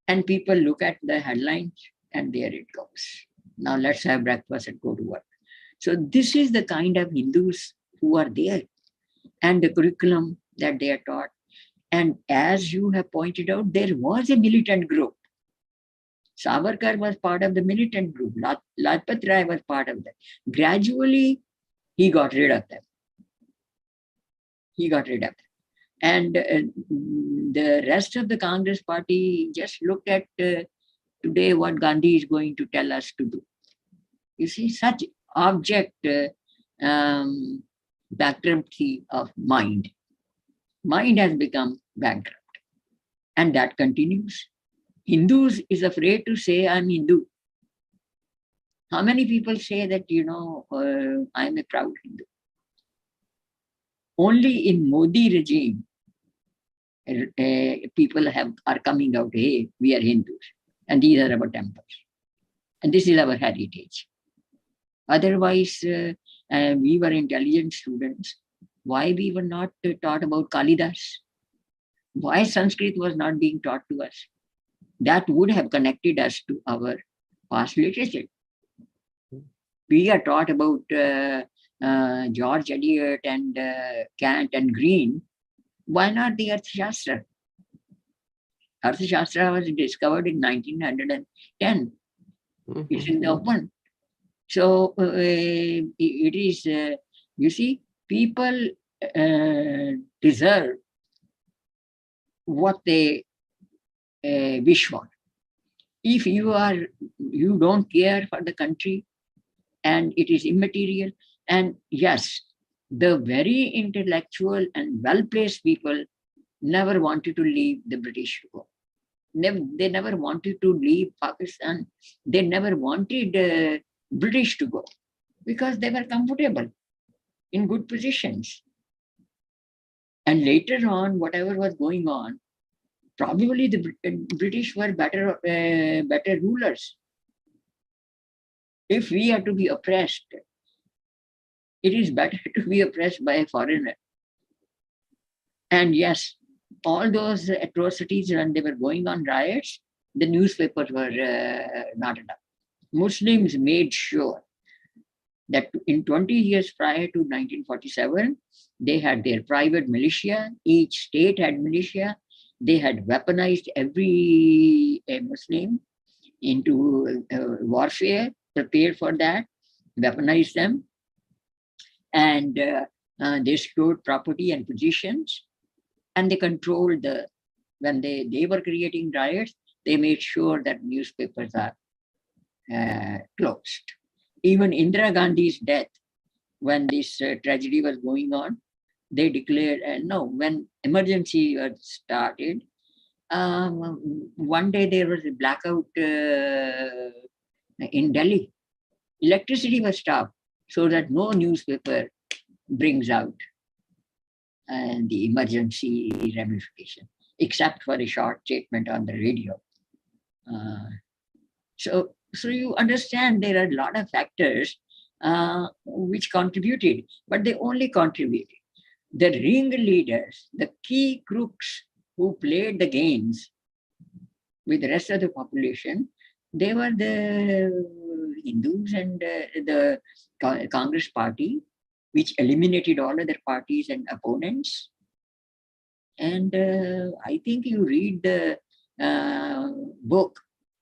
And people look at the headlines and there it goes. Now let's have breakfast and go to work. So this is the kind of Hindus who are there and the curriculum that they are taught. And as you have pointed out, there was a militant group. Savarkar was part of the militant group. Lajpat Rai was part of that. Gradually, he got rid of them. And the rest of the Congress party just looked at today what Gandhi is going to tell us to do. You see, such object bankruptcy of mind. Mind has become bankrupt. And that continues. Hindus is afraid to say, I'm Hindu. How many people say that, I'm a proud Hindu? Only in Modi regime, people are coming out, hey, we are Hindus, and these are our temples. And this is our heritage. Otherwise, we were intelligent students. Why we were not taught about Kalidas? Why Sanskrit was not being taught to us? That would have connected us to our past literature. We are taught about George Eliot and Kant and Green. Why not the Arthashastra? Arthashastra was discovered in 1910. It's in the open. So it is, you see, people deserve what they wish for. If you don't care for the country and it is immaterial, and yes, the very intellectual and well-placed people never wanted to leave the British rule. They never wanted to leave Pakistan. They never wanted British to go because they were comfortable in good positions. And later on, whatever was going on, probably the British were better rulers. If we are to be oppressed, it is better to be oppressed by a foreigner. And yes, all those atrocities when they were going on riots, the newspapers were not enough. Muslims made sure that in 20 years prior to 1947, they had their private militia. Each state had militia. They had weaponized every Muslim into warfare, prepared for that, weaponized them. And they stored property and positions. And they controlled when they were creating riots, they made sure that newspapers are closed. Even Indira Gandhi's death, when this tragedy was going on, they declared, no, when emergency was started, one day there was a blackout in Delhi. Electricity was stopped so that no newspaper brings out the emergency ramification, except for a short statement on the radio. So So you understand there are a lot of factors which contributed, but they only contributed. The ringleaders, the key crooks who played the games with the rest of the population, they were the Hindus and the Congress party, which eliminated all other parties and opponents. And I think you read the book,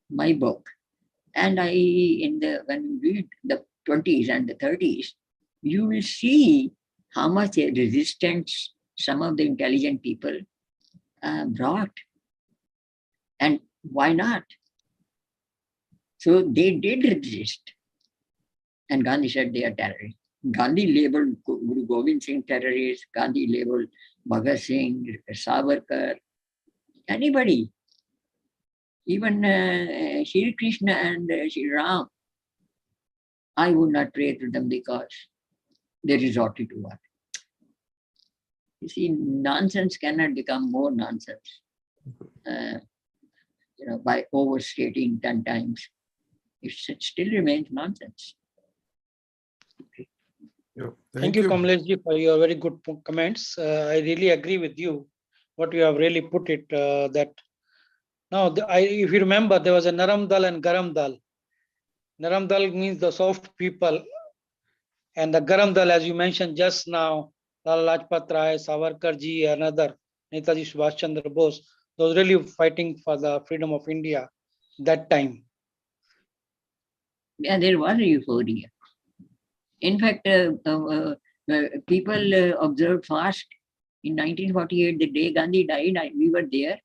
my book, and when you read the 20s and the 30s, you will see how much resistance some of the intelligent people brought. And why not? So they did resist. And Gandhi said they are terrorists. Gandhi labeled Guru Gobind Singh terrorist, Gandhi labeled Bhagat Singh, Savarkar, anybody. Even Shri Krishna and Shri Ram, I would not pray to them because they resorted to what? You see, nonsense cannot become more nonsense. By overstating 10 times, it still remains nonsense. Yeah, Thank you, Kamleshji, for your very good comments. I really agree with you. What you have really put it that now, if you remember, there was a Naram Dal and Garam Dal. Naram Dal means the soft people, and the Garam Dal, as you mentioned just now, Lala Lajpat Rai, Savarkar ji, another Netaji Subhash Chandra Bose, those really fighting for the freedom of India that time. Yeah, there was a euphoria. In fact, people observed fast. In 1948, the day Gandhi died, we were there.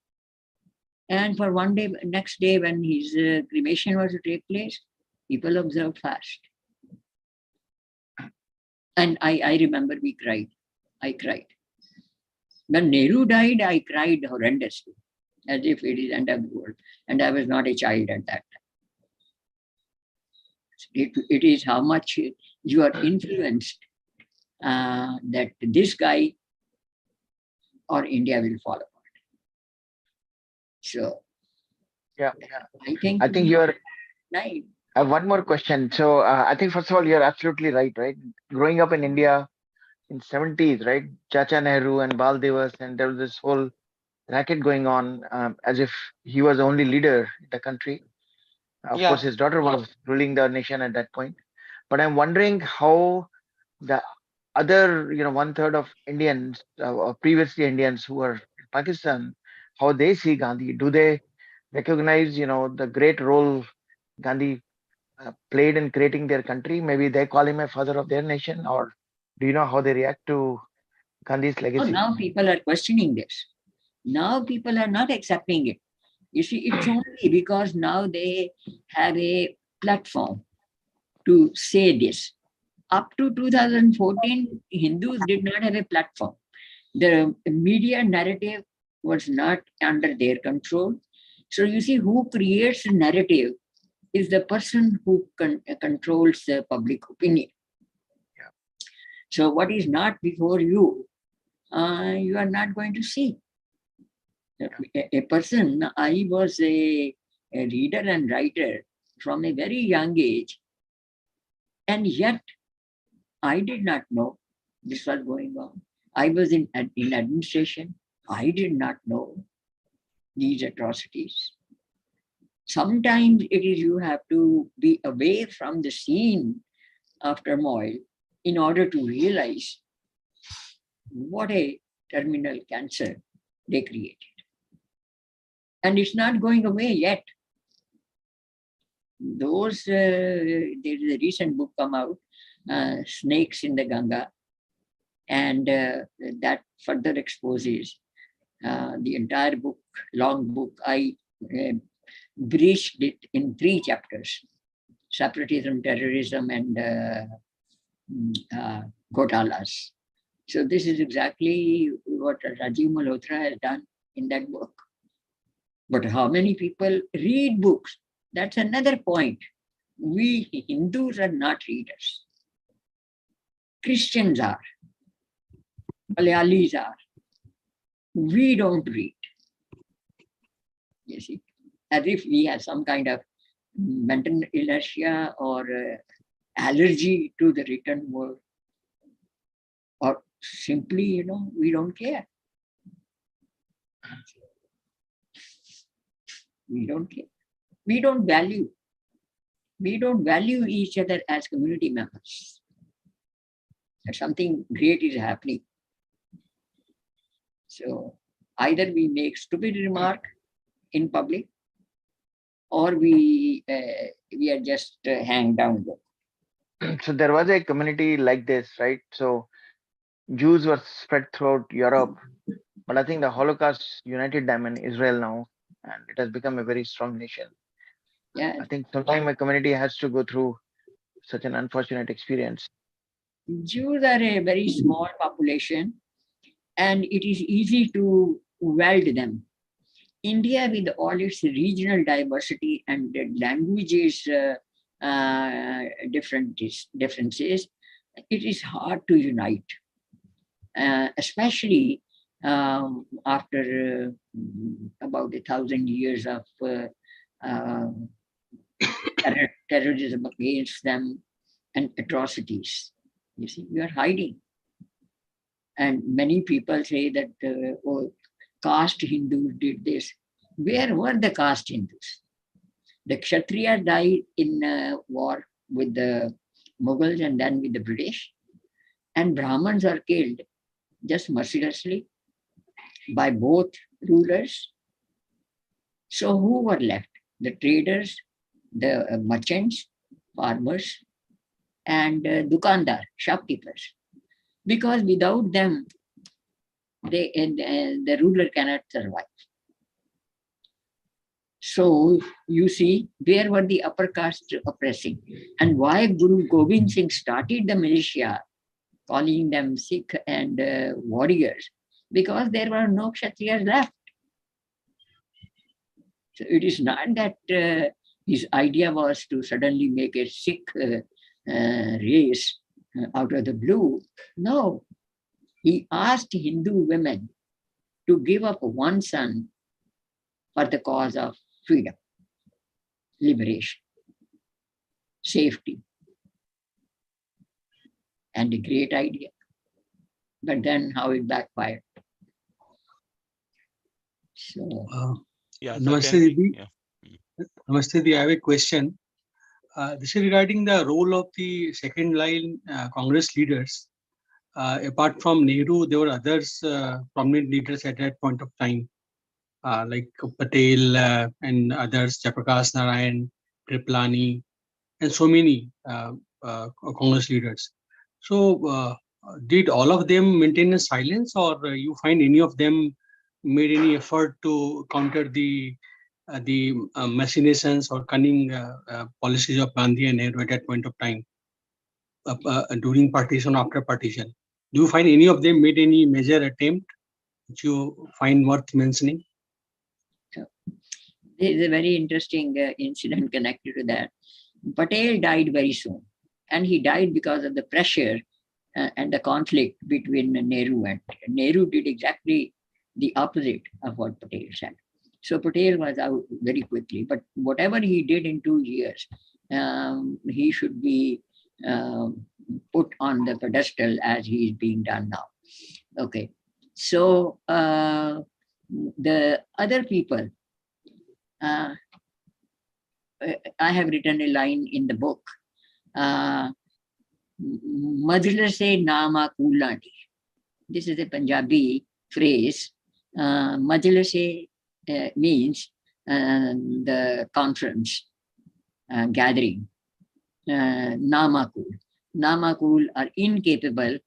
And for one day, next day, when his cremation was to take place, people observed fast. And I remember we cried. I cried. When Nehru died, I cried horrendously, as if it is end of the world. And I was not a child at that time. It is how much you are influenced that this guy or India will fall apart. So, Yeah. I think you're right. I have one more question. So I think first of all, you're absolutely right? Growing up in India in 70s, right? Chacha Nehru and Bal Devas, and there was this whole racket going on as if he was the only leader in the country. Of course, his daughter was ruling the nation at that point. But I'm wondering how the other, 1/3 of Indians, or previously Indians who are in Pakistan, how they see Gandhi. Do they recognize, the great role Gandhi played in creating their country? Maybe they call him a father of their nation, or do you know how they react to Gandhi's legacy? Now people are questioning this. Now people are not accepting it. You see, it's only because now they have a platform to say this. Up to 2014, Hindus did not have a platform. The media narrative was not under their control. So you see, who creates a narrative is the person who controls the public opinion. Yeah. So what is not before you, you are not going to see. A person, I was a reader and writer from a very young age, and yet I did not know this was going on. I was in administration. I did not know these atrocities. Sometimes it is you have to be away from the scene of turmoil in order to realize what a terminal cancer they created. And it's not going away yet. There's a recent book come out, Snakes in the Ganga, and that further exposes the entire book, long book. I breached it in 3 chapters: separatism, terrorism, and ghotalas. So this is exactly what Rajiv Malhotra has done in that book. But how many people read books? That's another point. We Hindus are not readers. Christians are. Malayalis are. We don't read. You see, as if we have some kind of mental inertia or allergy to the written word, or simply, we don't care. We don't care. We don't value. We don't value each other as community members. That something great is happening. So either we make stupid remark in public, or we are just hang down there. So there was a community like this, right? So Jews were spread throughout Europe, but I think the Holocaust united them in Israel now, and it has become a very strong nation. Yeah, I think sometimes a community has to go through such an unfortunate experience. Jews are a very small population, and it is easy to weld them. India, with all its regional diversity and the languages differences, it is hard to unite, especially after about 1,000 years of terrorism against them and atrocities. You see, we are hiding. And many people say that caste Hindus did this. Where were the caste Hindus? The Kshatriya died in war with the Mughals and then with the British. And Brahmins are killed just mercilessly by both rulers. So who were left? The traders, the merchants, farmers, and dukandar, shopkeepers. Because without them, the ruler cannot survive. So you see, where were the upper caste oppressing? And why Guru Gobind Singh started the militia, calling them Sikh and warriors? Because there were no Kshatriyas left. So it is not that his idea was to suddenly make a Sikh race out of the blue. No, he asked Hindu women to give up one son for the cause of freedom, liberation, safety, and a great idea. But then how it backfired. So, Yeah. Namaste, certainly, Didi. yeah. Namaste, Didi. I have a question. This is regarding the role of the second line Congress leaders. Apart from Nehru, there were others prominent leaders at that point of time, like Patel and others, Jayaprakash Narayan, Kriplani, and so many Congress leaders. So, did all of them maintain a silence, or you find any of them made any effort to counter the machinations or cunning policies of Gandhi and Nehru at that point of time during partition, after partition? Do you find any of them made any major attempt which you find worth mentioning? there is a very interesting incident connected to that. Patel died very soon, and he died because of the pressure and the conflict between Nehru and Nehru did exactly the opposite of what Patel said. So Patel was out very quickly, but whatever he did in 2 years, he should be put on the pedestal as he is being done now. Okay, so the other people, I have written a line in the book. Majlise nama kulani. This is a Punjabi phrase. Majlise means the conference, gathering. Namakul. Namakul are incapable,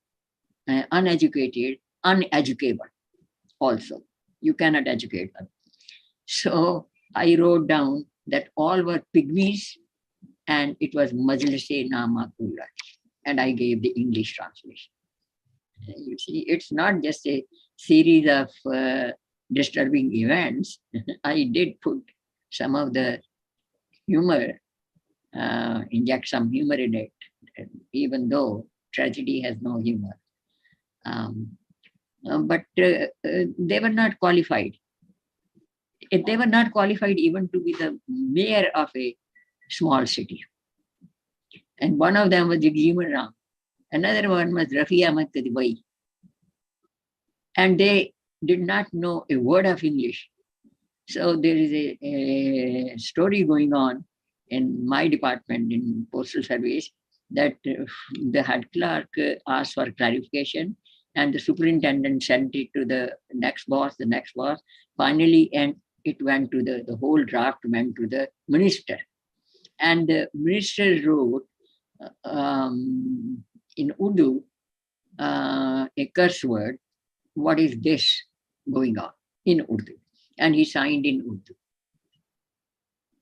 uneducated, uneducable also. You cannot educate them. So I wrote down that all were pygmies, and it was Majlise Namakula. And I gave the English translation. You see, it's not just a series of disturbing events. I did put some of the humor, inject some humor in it, even though tragedy has no humor. But they were not qualified. They were not qualified even to be the mayor of a small city. And one of them was Jagjeevan Ram. Another one was Rafi Ahmad Kadibai. And they did not know a word of English. So there is a story going on in my department in Postal Service that the head clerk asked for clarification and the superintendent sent it to the next boss. Finally, and it went to the whole draft went to the minister. And the minister wrote in Urdu a curse word, what is this going on in Urdu? And he signed in Urdu.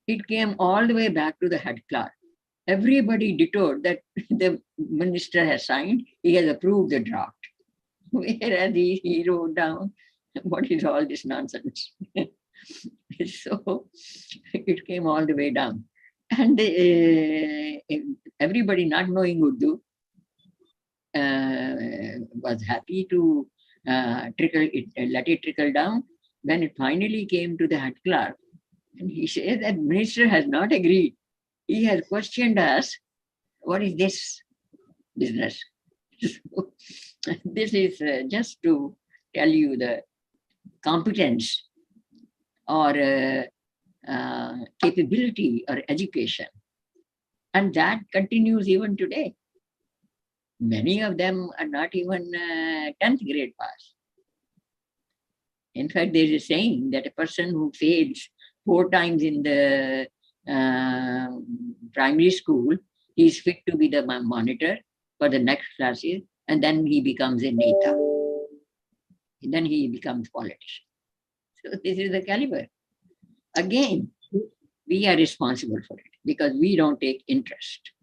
It came all the way back to the head clerk. Everybody detoured that the minister has signed, he has approved the draft. Whereas he wrote down, what is all this nonsense? So it came all the way down. And everybody not knowing Urdu was happy to let it trickle down. When it finally came to the head clerk, and he said that minister has not agreed. He has questioned us, what is this business? So, this is just to tell you the competence or capability or education. And that continues even today. Many of them are not even 10th grade pass. In fact, there is a saying that a person who fails 4 times in the primary school, he is fit to be the monitor for the next classes, and then he becomes a neta. And then he becomes politician. So this is the caliber. Again, we are responsible for it because we don't take interest.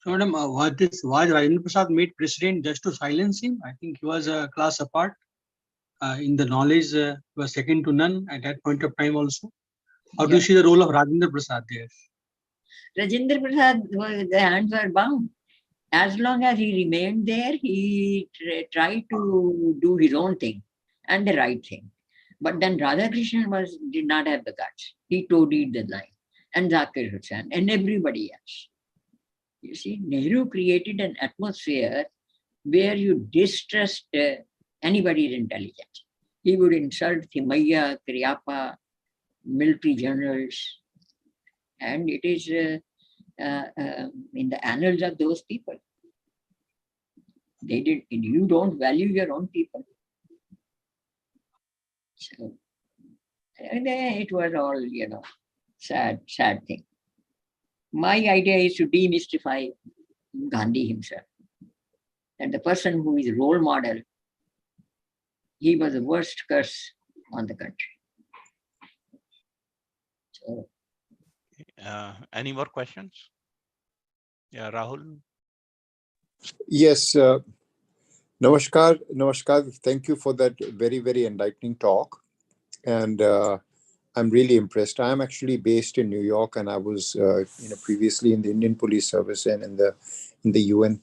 So, madam, was Rajendra Prasad made president just to silence him? I think he was a class apart. In the knowledge, was second to none at that point of time also. How do you see the role of Rajendra Prasad there? Rajendra Prasad, the hands were bound. As long as he remained there, he tried to do his own thing and the right thing. But then Radhakrishnan did not have the guts. He toadied the line, and Zakir Hussain and everybody else. You see, Nehru created an atmosphere where you distrust anybody's intelligence. He would insult Thimaiya, Kriappa, military generals, and it is in the annals of those people. They did. You don't value your own people. So it was all, sad thing. My idea is to demystify Gandhi himself. And the person who is role model, he was the worst curse on the country. So, any more questions? Yeah, Rahul. Yes. Namaskar. Thank you for that very, very enlightening talk. And I'm really impressed. I'm actually based in New York, and I was, previously in the Indian Police Service and in the UN.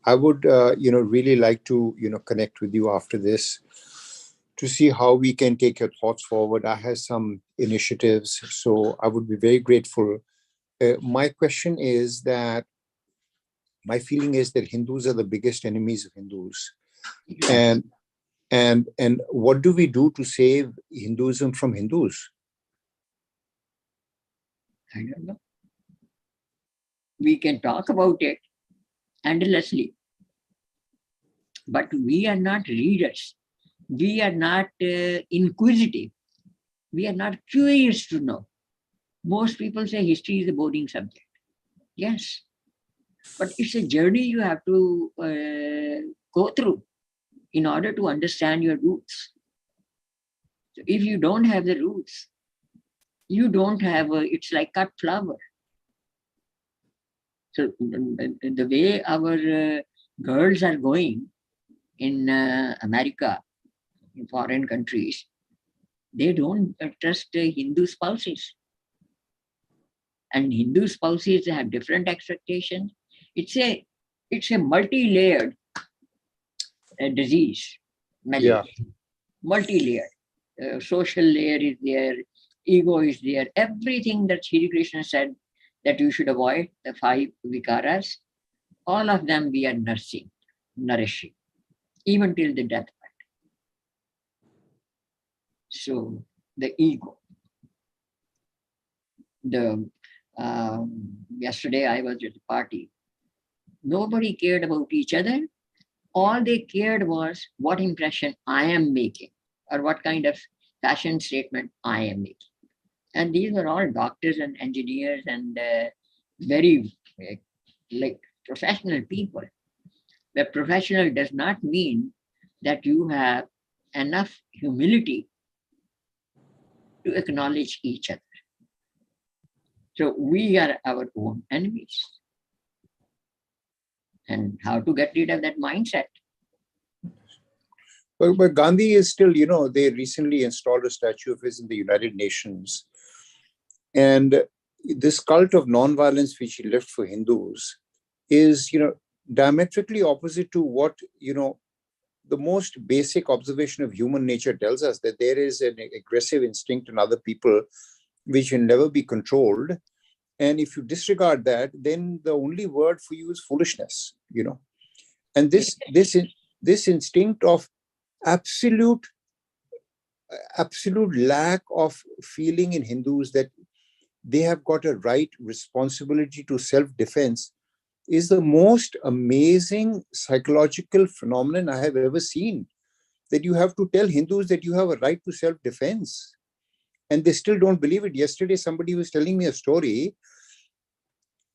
I would, really like to, connect with you after this to see how we can take your thoughts forward. I have some initiatives, so I would be very grateful. My question is that my feeling is that Hindus are the biggest enemies of Hindus, and what do we do to save Hinduism from Hindus? I don't know. We can talk about it endlessly, but we are not readers. We are not inquisitive. We are not curious to know. Most people say history is a boring subject. Yes, but it's a journey you have to go through in order to understand your roots. So if you don't have the roots, you don't have, it's like cut flower. So the way our girls are going in America, in foreign countries, they don't trust Hindu spouses. And Hindu spouses have different expectations. It's a multi-layered disease, malaria. Multi-layered. Social layer is there, ego is there. Everything that Sri Krishna said that you should avoid, the 5 vikaras, all of them we are nourishing, even till the death. So the ego. Yesterday I was at a party. Nobody cared about each other. All they cared was what impression I am making or what kind of fashion statement I am making. And these were all doctors and engineers and very like professional people. But professional does not mean that you have enough humility to acknowledge each other. So we are our own enemies. And how to get rid of that mindset? But Gandhi is still, they recently installed a statue of his in the United Nations. And this cult of nonviolence, which he left for Hindus, is, diametrically opposite to what, the most basic observation of human nature tells us, that there is an aggressive instinct in other people which will never be controlled. And if you disregard that, then the only word for you is foolishness, And this instinct of absolute lack of feeling in Hindus that they have got a right responsibility to self-defense is the most amazing psychological phenomenon I have ever seen. That you have to tell Hindus that you have a right to self-defense. And they still don't believe it. Yesterday, somebody was telling me a story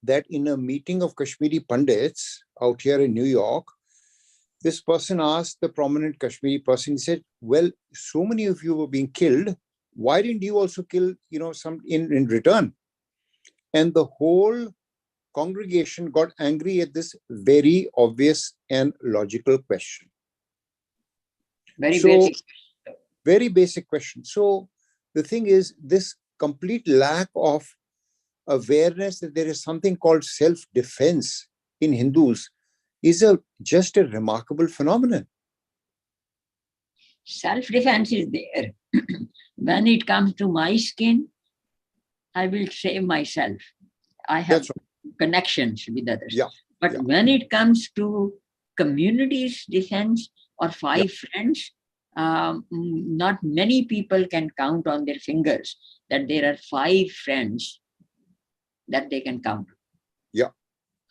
that in a meeting of Kashmiri Pandits out here in New York, this person asked the prominent Kashmiri person, he said, well, so many of you were being killed. Why didn't you also kill, some in return? And the whole congregation got angry at this very obvious and logical question. Very basic question. So the thing is, this complete lack of awareness that there is something called self-defense in Hindus is just a remarkable phenomenon. Self-defense is there. When it comes to my skin, I will save myself. I have connections with others. But when it comes to community's defense or 5 friends, not many people can count on their fingers that there are 5 friends that they can count.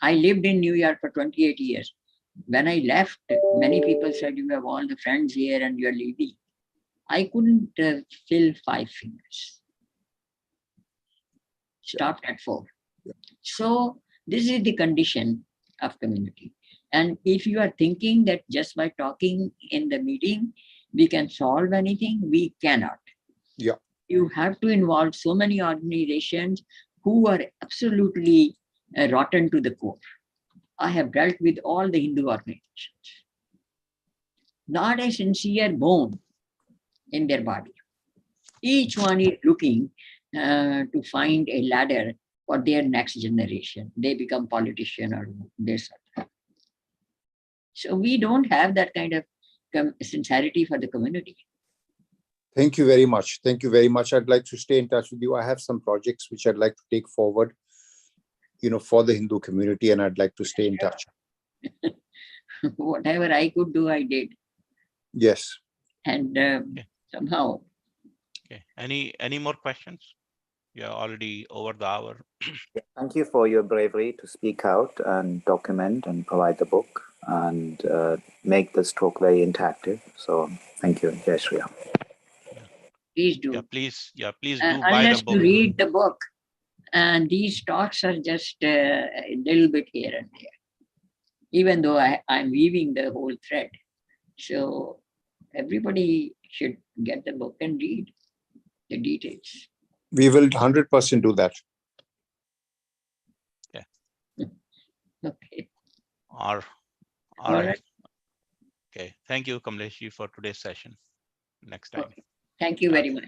I lived in New York for 28 years. When I left, many people said, you have all the friends here and you're leaving. I couldn't fill 5 fingers. Stopped at 4. So this is the condition of community. And if you are thinking that just by talking in the meeting, we can solve anything, we cannot. You have to involve so many organizations who are absolutely rotten to the core. I have dealt with all the Hindu organizations. Not a sincere bone in their body. Each one is looking to find a ladder for their next generation. They become politician or this. So we don't have that kind of sincerity for the community. Thank you very much. Thank you very much. I'd like to stay in touch with you. I have some projects which I'd like to take forward, for the Hindu community, and I'd like to stay in touch. Whatever I could do, I did. Yes. And somehow. Okay. Any more questions? You're already over the hour. Thank you for your bravery to speak out and document and provide the book and make this talk very interactive. So thank you, Jai Shri Ram. Please do. Please do buy the unless book. you read the book, and these talks are just a little bit here and there, even though I'm weaving the whole thread. So everybody should get the book and read the details. We will 100% do that. Okay. All right. Okay. Thank you, Kamlesh, for today's session. Next time. Thank you very much.